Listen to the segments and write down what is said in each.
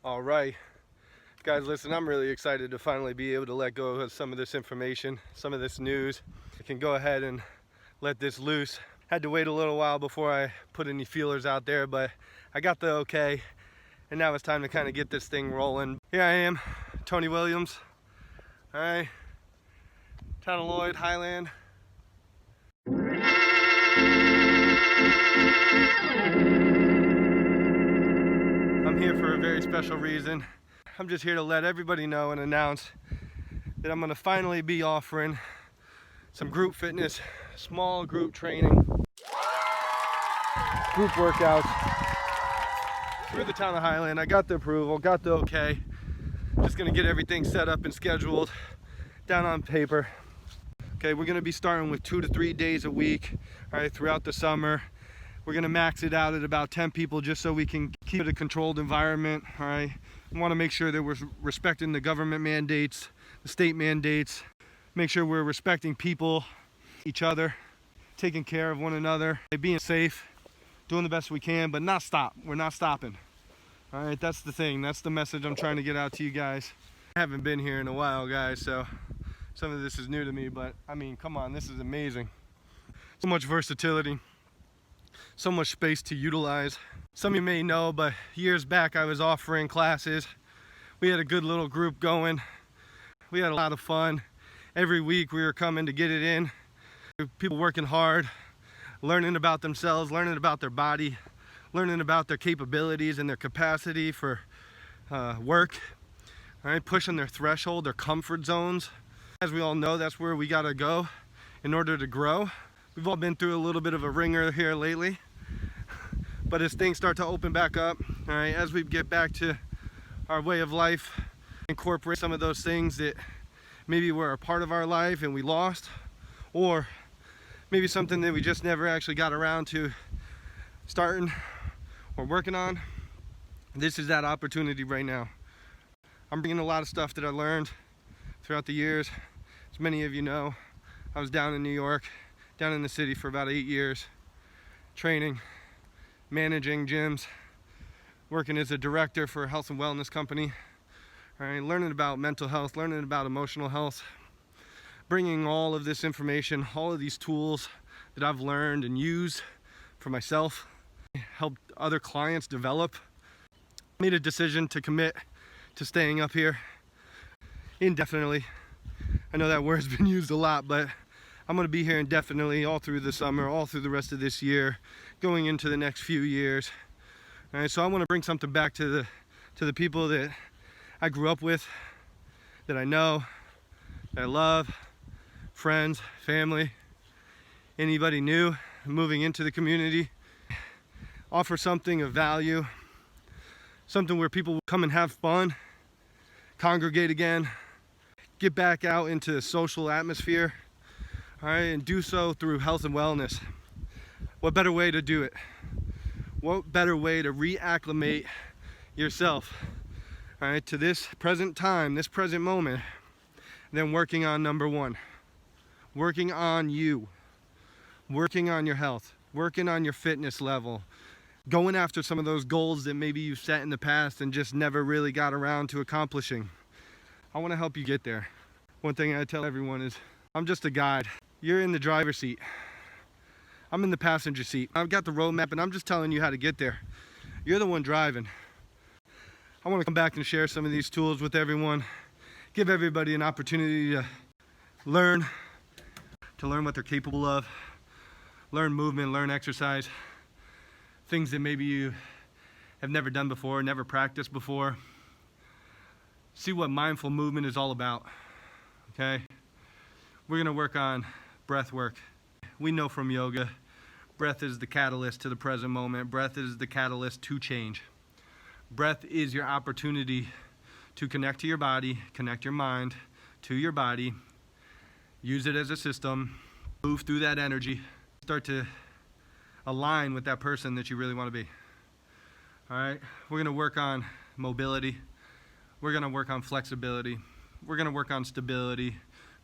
All right, guys, listen, I'm really excited to finally be able to let go of some of this information, some of this news. I can go ahead and let this loose. Had to wait a little while before I put any feelers out there, but I got the okay, and now it's time to kind of get this thing rolling. Here I am, Tony Williams. All right, Town of Highland. I'm here for a very special reason. I'm just here to let everybody know and announce that I'm gonna finally be offering some group fitness, small group training, group workouts through the Town of Highland. I got the approval, got the okay. Just gonna get everything set up and scheduled down on paper. Okay, we're gonna be starting with 2 to 3 days a week, all right, throughout the summer. We're gonna max it out at about 10 people just so we can keep it a controlled environment, all right? We wanna make sure that we're respecting the government mandates, the state mandates, make sure we're respecting people, each other, taking care of one another, being safe, doing the best we can, but not stop. We're not stopping, all right? That's the thing, that's the message I'm trying to get out to you guys. I haven't been here in a while, guys, so some of this is new to me, but I mean, come on, this is amazing. So much versatility. So much space to utilize. Some of you may know, but years back I was offering classes. We had a good little group going. We had a lot of fun. Every week we were coming to get it in. People working hard, learning about themselves, learning about their body, learning about their capabilities and their capacity for work. All right, pushing their threshold, their comfort zones. As we all know, that's where we gotta go in order to grow. We've all been through a little bit of a ringer here lately, but as things start to open back up, all right, as we get back to our way of life, incorporate some of those things that maybe were a part of our life and we lost, or maybe something that we just never actually got around to starting or working on. This is that opportunity right now. I'm bringing a lot of stuff that I learned throughout the years. As many of you know, I was down in New York, down in the city for about 8 years, training, managing gyms, working as a director for a health and wellness company, all right, learning about mental health, learning about emotional health, bringing all of this information, all of these tools that I've learned and used for myself, helped other clients develop. Made a decision to commit to staying up here indefinitely. I know that word's been used a lot, but I'm going to be here indefinitely all through the summer, all through the rest of this year, going into the next few years. All right, so I want to bring something back to the people that I grew up with, that I know, that I love, friends, family, anybody new moving into the community. Offer something of value, something where people will come and have fun, congregate again, get back out into the social atmosphere. All right, and do so through health and wellness. What better way to do it? What better way to reacclimate yourself, all right, to this present time, this present moment, than working on number one? Working on you, working on your health, working on your fitness level, going after some of those goals that maybe you've set in the past and just never really got around to accomplishing. I want to help you get there. One thing I tell everyone is, I'm just a guide. You're in the driver's seat. I'm in the passenger seat. I've got the roadmap and I'm just telling you how to get there. You're the one driving. I want to come back and share some of these tools with everyone. Give everybody an opportunity to learn what they're capable of. Learn movement, learn exercise. Things that maybe you have never done before, never practiced before. See what mindful movement is all about, okay? We're gonna work on breath work. We know from yoga, breath is the catalyst to the present moment. Breath is the catalyst to change. Breath is your opportunity to connect to your body, connect your mind to your body, use it as a system, move through that energy, start to align with that person that you really wanna be. All right, we're gonna work on mobility. We're gonna work on flexibility. We're gonna work on stability,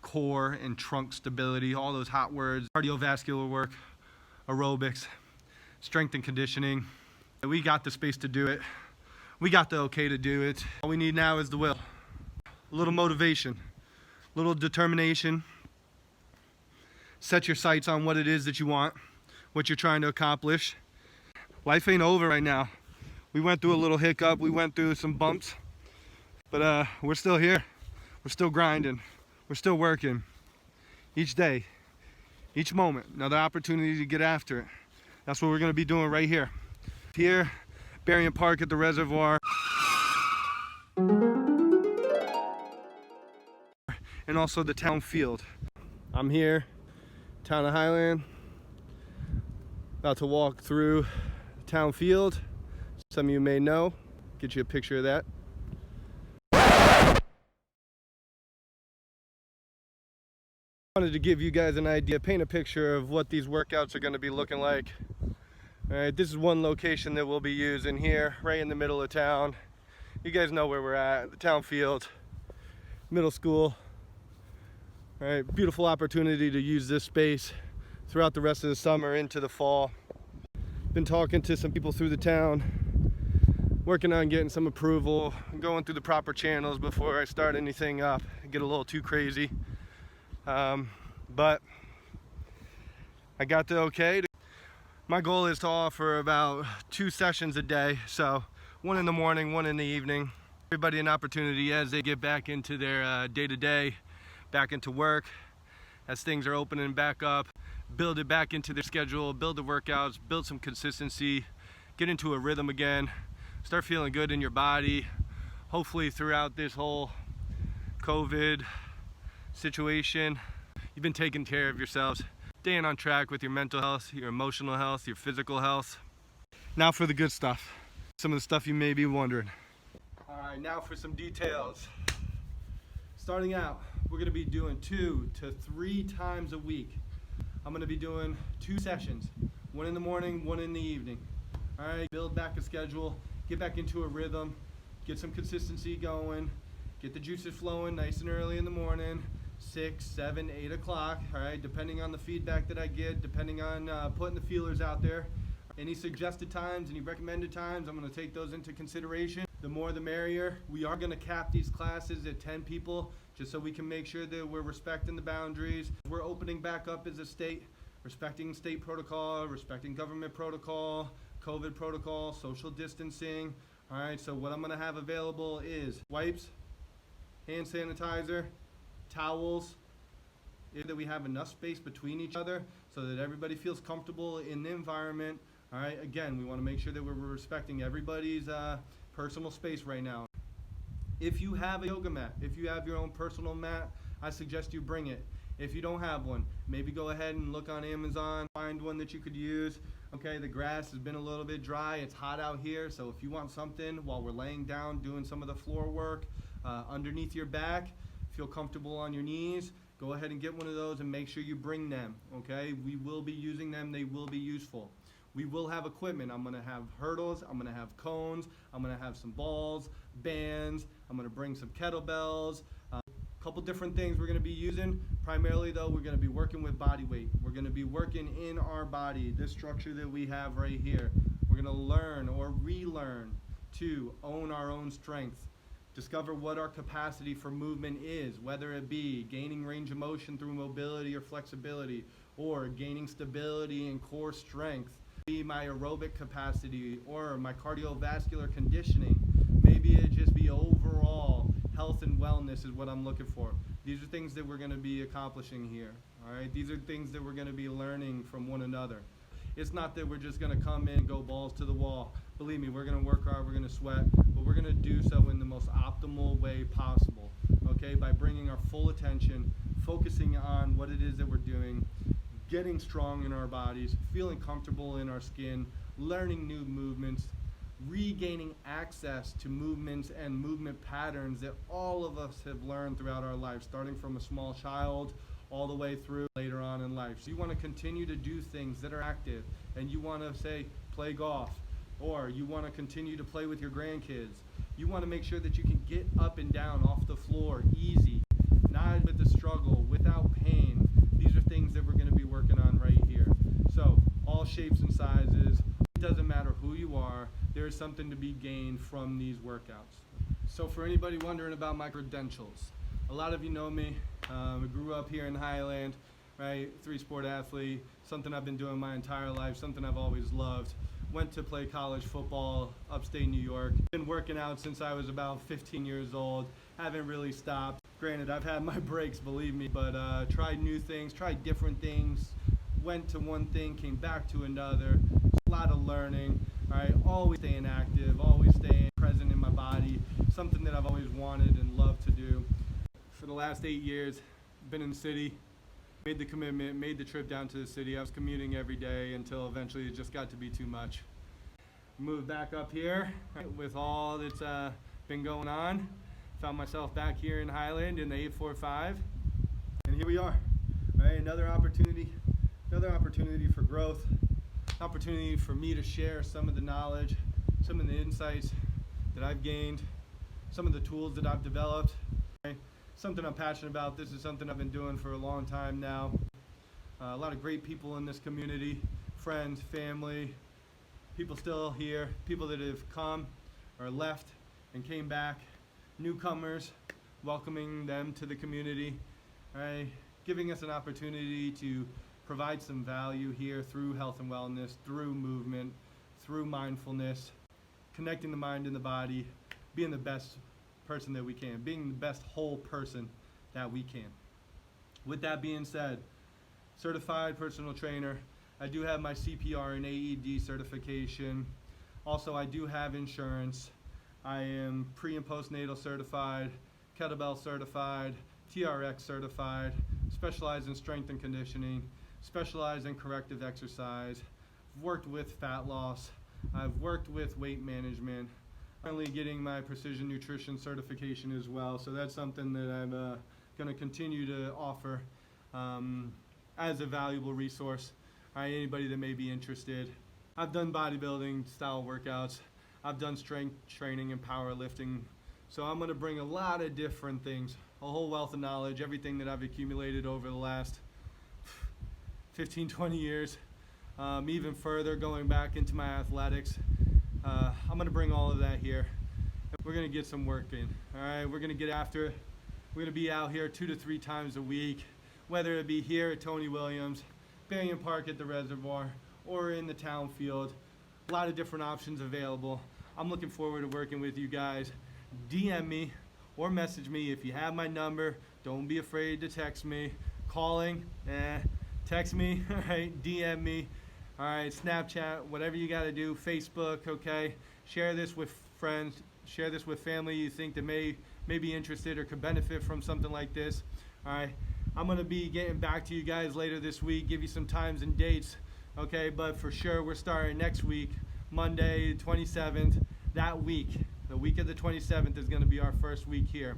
core and trunk stability, all those hot words, cardiovascular work, aerobics, strength and conditioning. We got the space to do it. We got the okay to do it. All we need now is the will. A little motivation, a little determination. Set your sights on what it is that you want, what you're trying to accomplish. Life ain't over right now. We went through a little hiccup, we went through some bumps, but we're still here. We're still grinding. We're still working. Each day, each moment, another opportunity to get after it. That's what we're gonna be doing right here. Here, Berean Park at the Reservoir. And also the town field. I'm here, Town of Highland. About to walk through the town field. Some of you may know. Get you a picture of that. I wanted to give you guys an idea, paint a picture of what these workouts are going to be looking like. All right, this is one location that we'll be using here, right in the middle of town. You guys know where we're at, the town field, middle school. All right, beautiful opportunity to use this space throughout the rest of the summer into the fall. Been talking to some people through the town, working on getting some approval, going through the proper channels before I start anything up, get a little too crazy. But I got the okay. My goal is to offer about 2 sessions a day, so 1 in the morning, 1 in the evening. Everybody an opportunity as they get back into their day-to-day, back into work, as things are opening back up, build it back into their schedule, build the workouts, build some consistency, get into a rhythm again, start feeling good in your body. Hopefully throughout this whole COVID situation, you've been taking care of yourselves, staying on track with your mental health, your emotional health, your physical health. Now for the good stuff, some of the stuff you may be wondering. All right, now for some details. Starting out, we're gonna be doing 2 to 3 times a week. I'm gonna be doing 2 sessions, 1 in the morning, 1 in the evening. All right, build back a schedule, get back into a rhythm, get some consistency going, get the juices flowing nice and early in the morning, 6, 7, 8 o'clock, all right, depending on the feedback that I get, depending on putting the feelers out there. Any suggested times, any recommended times, I'm gonna take those into consideration. The more the merrier. We are gonna cap these classes at 10 people, just so we can make sure that we're respecting the boundaries. We're opening back up as a state, respecting state protocol, respecting government protocol, COVID protocol, social distancing. All right, so what I'm gonna have available is wipes, hand sanitizer, towels, that we have enough space between each other so that everybody feels comfortable in the environment. All right, again, we want to make sure that we're respecting everybody's personal space right now. If you have a yoga mat, if you have your own personal mat, I suggest you bring it. If you don't have one, maybe go ahead and look on Amazon, find one that you could use. Okay, the grass has been a little bit dry, it's hot out here, so if you want something while we're laying down doing some of the floor work underneath your back, feel comfortable on your knees, go ahead and get one of those and make sure you bring them, okay? We will be using them, they will be useful. We will have equipment. I'm gonna have hurdles, I'm gonna have cones, I'm gonna have some balls, bands, I'm gonna bring some kettlebells, a couple different things we're gonna be using. Primarily though, we're gonna be working with body weight. We're gonna be working in our body, this structure that we have right here. We're gonna learn or relearn to own our own strength. Discover what our capacity for movement is, whether it be gaining range of motion through mobility or flexibility, or gaining stability and core strength. Be my aerobic capacity or my cardiovascular conditioning. Maybe it just be overall health and wellness is what I'm looking for. These are things that we're going to be accomplishing here. All right, these are things that we're going to be learning from one another. It's not that we're just going to come in and go balls to the wall. Believe me, we're going to work hard, we're going to sweat, but we're going to do so in the most optimal way possible. Okay, by bringing our full attention, focusing on what it is that we're doing, getting strong in our bodies, feeling comfortable in our skin, learning new movements, regaining access to movements and movement patterns that all of us have learned throughout our life, starting from a small child all the way through later on in life. So you want to continue to do things that are active, and you want to say play golf, or you want to continue to play with your grandkids. You want to make sure that you can get up and down off the floor easy, not with the struggle, without pain. These are things that we're going to be working on right here. So all shapes and sizes, it doesn't matter who you are, there is something to be gained from these workouts. So for anybody wondering about my credentials, a lot of you know me. I grew up here in Highland, right? 3-sport athlete, something I've been doing my entire life, something I've always loved. Went to play college football upstate New York. Been working out since I was about 15 years old. Haven't really stopped. Granted, I've had my breaks, believe me, but tried new things, tried different things. Went to one thing, came back to another. A lot of learning, all right? Always staying active, always staying present in my body. Something that I've always wanted and loved to do. For the last 8 years, been in the city. Made the commitment, made the trip down to the city. I was commuting every day until eventually it just got to be too much. Moved back up here with all that's been going on. Found myself back here in Highland in the 845. And here we are. All right, another opportunity for growth, opportunity for me to share some of the knowledge, some of the insights that I've gained, some of the tools that I've developed. Okay? Something I'm passionate about. This is something I've been doing for a long time now. A lot of great people in this community, friends, family, people still here, people that have come or left and came back, newcomers, welcoming them to the community, right? Giving us an opportunity to provide some value here through health and wellness, through movement, through mindfulness, connecting the mind and the body, being the best person that we can, being the best whole person that we can. With that being said, certified personal trainer. I do have my CPR and AED certification. Also, I do have insurance. I am pre and postnatal certified, kettlebell certified, TRX certified, specialize in strength and conditioning, specialize in corrective exercise. I've worked with fat loss. I've worked with weight management. Currently getting my precision nutrition certification as well, so that's something that I'm going to continue to offer as a valuable resource. Anybody that may be interested. I've done bodybuilding style workouts. I've done strength training and powerlifting. So I'm going to bring a lot of different things, a whole wealth of knowledge, everything that I've accumulated over the last 15, 20 years, even further going back into my athletics. I'm going to bring all of that here. We're going to get some work in. All right, we're going to get after it. We're going to be out here 2 to 3 times a week, whether it be here at Tony Williams, Berean Park at the Reservoir, or in the town field. A lot of different options available. I'm looking forward to working with you guys. DM me or message me if you have my number. Don't be afraid to text me. Calling, text me, all right, DM me. All right, Snapchat, whatever you got to do, Facebook, okay? Share this with friends, share this with family you think that may be interested or could benefit from something like this. All right, I'm going to be getting back to you guys later this week, give you some times and dates, okay? But for sure, we're starting next week, Monday, 27th. That week, the week of the 27th is going to be our first week here.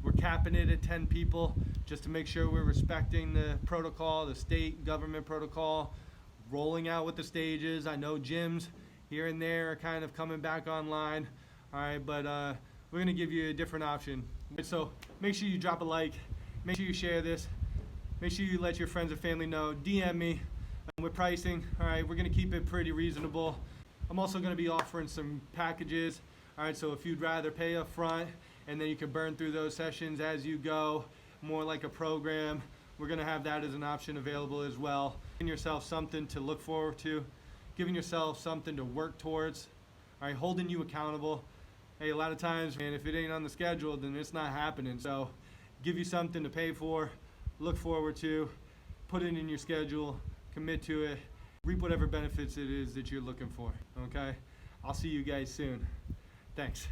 We're capping it at 10 people just to make sure we're respecting the protocol, the state government protocol, rolling out with the stages. I know gyms here and there are kind of coming back online. All right, but we're going to give you a different option. So make sure you drop a like. Make sure you share this. Make sure you let your friends and family know. DM me with pricing. All right, we're going to keep it pretty reasonable. I'm also going to be offering some packages. All right, so if you'd rather pay up front and then you can burn through those sessions as you go, more like a program, we're going to have that as an option available as well. Giving yourself something to look forward to, giving yourself something to work towards, all right, holding you accountable. Hey, a lot of times, man, if it ain't on the schedule, then it's not happening. So give you something to pay for, look forward to, put it in your schedule, commit to it, reap whatever benefits it is that you're looking for, okay? I'll see you guys soon. Thanks.